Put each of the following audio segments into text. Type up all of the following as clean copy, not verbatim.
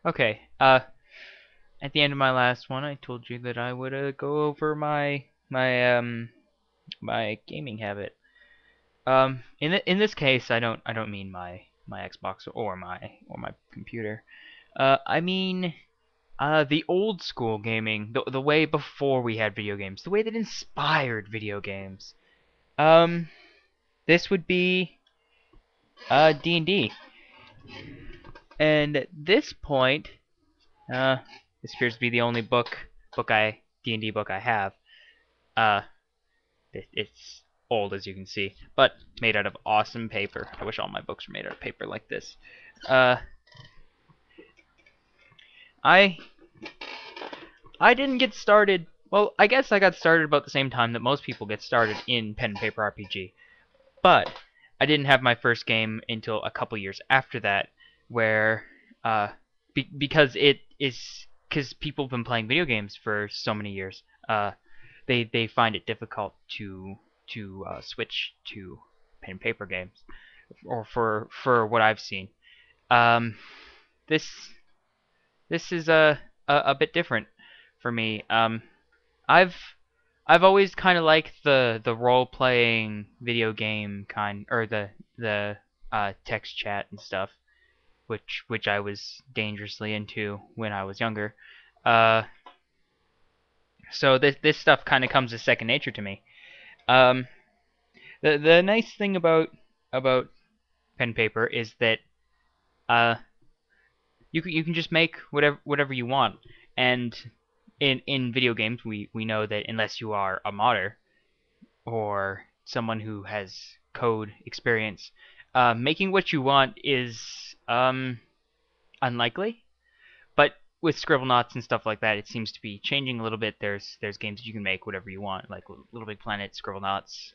Okay. At the end of my last one, I told you that I would go over my gaming habit. In this case, I don't mean my Xbox or my computer. I mean the old school gaming, the way before we had video games, the way that inspired video games. Um, this would be D&D. And at this point, uh, this appears to be the only D&D book I have. Uh, it's old as you can see, but made out of awesome paper. I wish all my books were made out of paper like this. Uh, I I didn't get started. Well, I guess I got started about the same time that most people get started in pen and paper RPG. But I didn't have my first game until a couple years after that, where because it is because people have been playing video games for so many years, they find it difficult to switch to pen and paper games, or for what I've seen. Um, this this is a bit different for me. I've I've always kind of liked the role playing video game kind, or the text chat and stuff, which I was dangerously into when I was younger. Uh, so this stuff kind of comes as second nature to me. Um, the nice thing about pen and paper is that uh you can just make whatever you want, and in video games we know that unless you are a modder or someone who has code experience, making what you want is unlikely. But with Scribblenauts and stuff like that, it seems to be changing a little bit. There's games that you can make whatever you want, like Little Big Planet, Scribblenauts,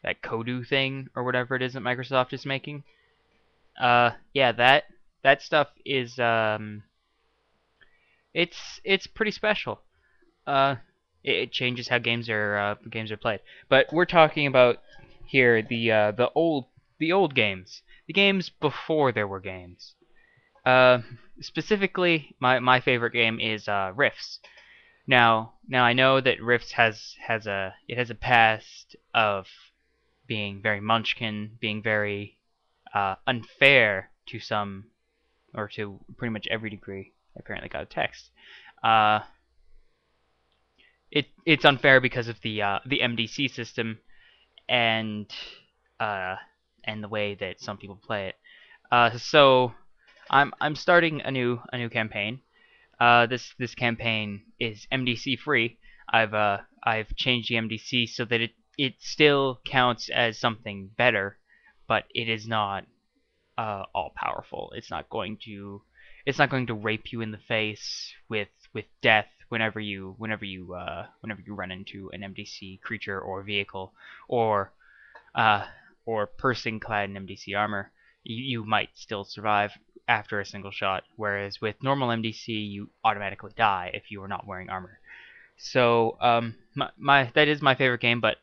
that Kodu thing or whatever it is that Microsoft is making. Yeah, that stuff is it's pretty special. Uh, it changes how games are played. But we're talking about here the old games, the games before there were games. Uh, Specifically, my favorite game is Rifts. Now I know that Rifts has a past of being very Munchkin, being very unfair to some, or to pretty much every degree. I apparently got a text. Uh, it's unfair because of the MDC system, and uh, and the way that some people play it. So I'm starting a new campaign. This campaign is MDC free. I've changed the MDC so that it still counts as something better, but it is not all powerful. It's not going to rape you in the face with death whenever you run into an MDC creature or vehicle, or uh, or person clad in MDC armor. You might still survive after a single shot, whereas with normal MDC you automatically die if you are not wearing armor. So my that is my favorite game, but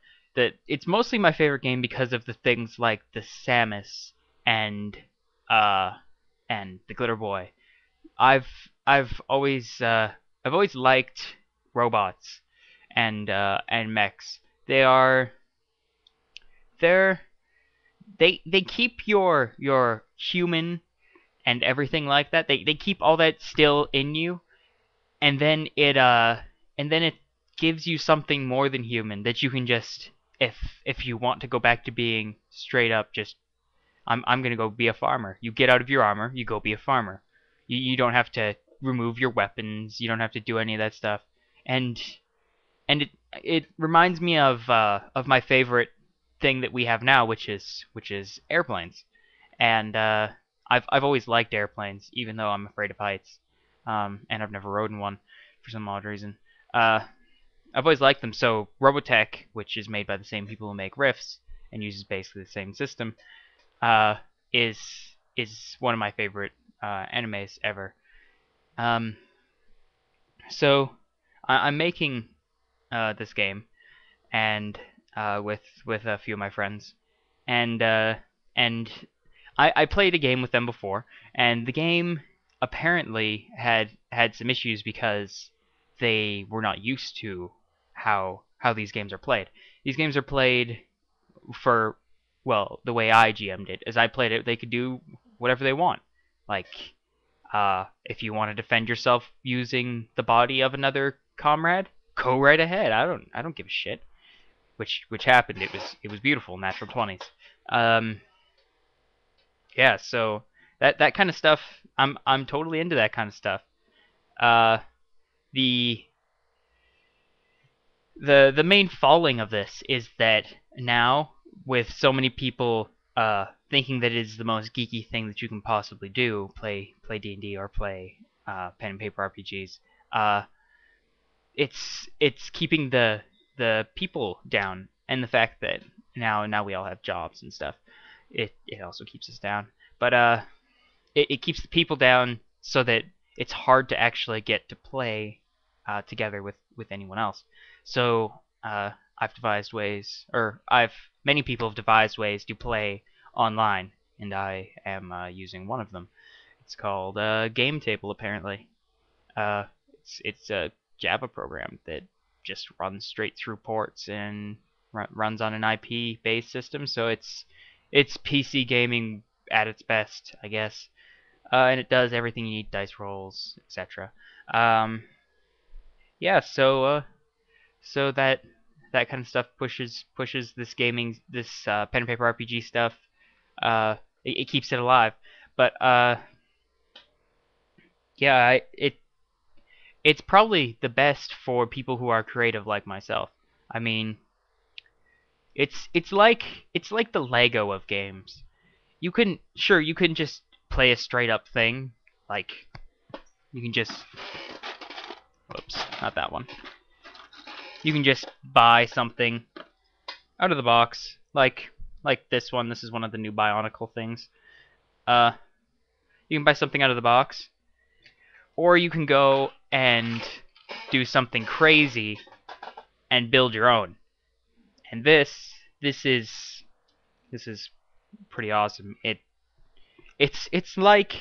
it's mostly my favorite game because of the things like the Samus and uh and the Glitter Boy. I've I've always uh I've always liked robots and mechs. They are they're they keep your human and everything like that. They keep all that still in you, and then it gives you something more than human that you can just, if you want to go back to being straight up just, I'm gonna go be a farmer. You get out of your armor, you go be a farmer. You don't have to remove your weapons. You don't have to do any of that stuff. And it reminds me of my favorite thing that we have now, which is airplanes. And I've always liked airplanes, even though I'm afraid of heights. And I've never rode in one for some odd reason. Uh, I've always liked them. So Robotech, which is made by the same people who make Rifts and uses basically the same system, uh, is is one of my favorite animes ever. Um, so I'm making this game, and with a few of my friends, and and I played a game with them before, and the game apparently had some issues because they were not used to how these games are played. These games are played for, well, the way I GM'd it. As I played it, they could do whatever they want. Like, if you want to defend yourself using the body of another comrade, go right ahead. I don't give a shit. Which happened. It was beautiful. Natural 20s. Um, yeah. So that kind of stuff. I'm totally into that kind of stuff. Uh, the the main falling of this is that now, with so many people thinking that it is the most geeky thing that you can possibly do, play D&D or play pen and paper RPGs, uh, it's keeping the people down, and the fact that now we all have jobs and stuff, it also keeps us down. But it keeps the people down so that it's hard to actually get to play together with anyone else. So I've devised ways, or I've many people have devised ways to play online, and I am using one of them. It's called Game Table, apparently. Uh, it's a Java program that just runs straight through ports and runs on an IP-based system, so it's PC gaming at its best, I guess. And it does everything you need: dice rolls, etc. Um, yeah, so that kind of stuff pushes this pen and paper RPG stuff. It keeps it alive, but yeah, it's probably the best for people who are creative like myself. I mean, it's like the Lego of games. You can just play a straight up thing, like you can just whoops, not that one. You can just buy something out of the box, like this one. This is one of the new Bionicle things. Uh, you can buy something out of the box, or you can go and do something crazy and build your own. And this is pretty awesome. It's like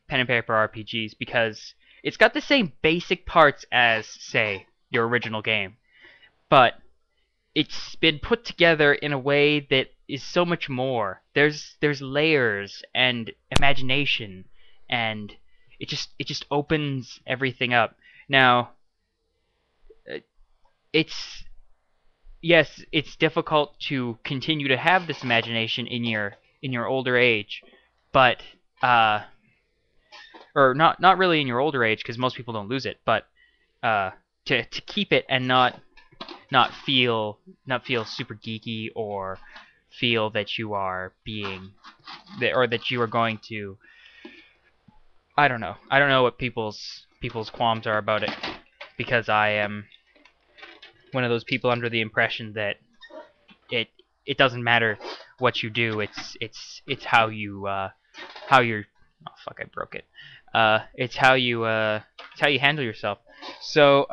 pen and paper RPGs because it's got the same basic parts as, say, your original game, but it's been put together in a way that is so much more. There's layers and imagination, and it just opens everything up. Now, uh, it's yes, it's difficult to continue to have this imagination in your older age, but or not really in your older age because most people don't lose it, but uh, to keep it and not feel super geeky or feel that you are being or that you are going to, I don't know what people's qualms are about it, because I am one of those people under the impression that it it doesn't matter what you do. It's how you're, oh fuck, I broke it. It's how you handle yourself. So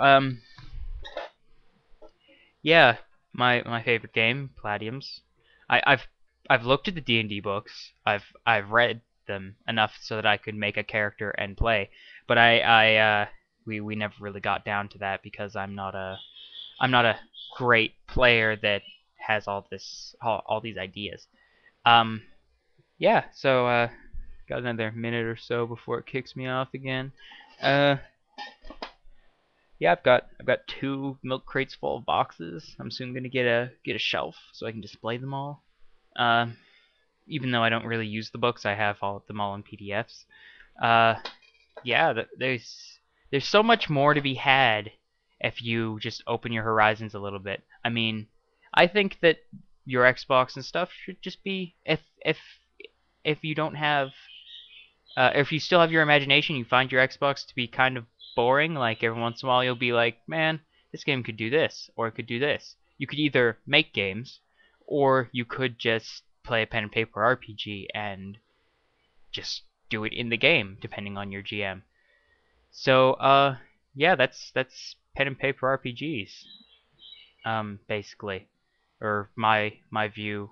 yeah, my favorite game, Palladium's. I've looked at the D&D books. I've read them enough so that I could make a character and play. But we never really got down to that because I'm not a great player that has all these ideas. Um yeah, so got another minute or so before it kicks me off again. Uh Yeah, I've got two milk crates full of boxes. I'm soon gonna get a shelf so I can display them all. Uh, Even though I don't really use the books, I have them all in PDFs. Uh, yeah, there's so much more to be had if you just open your horizons a little bit. I mean, I think that your Xbox and stuff should just be, if you don't have if you still have your imagination, you find your Xbox to be kind of boring. Like every once in a while, you'll be like, "Man, this game could do this, or it could do this." You could either make games, or you could just play a pen and paper RPG and just do it in the game, depending on your GM. So, yeah, that's pen and paper RPGs, basically, or my view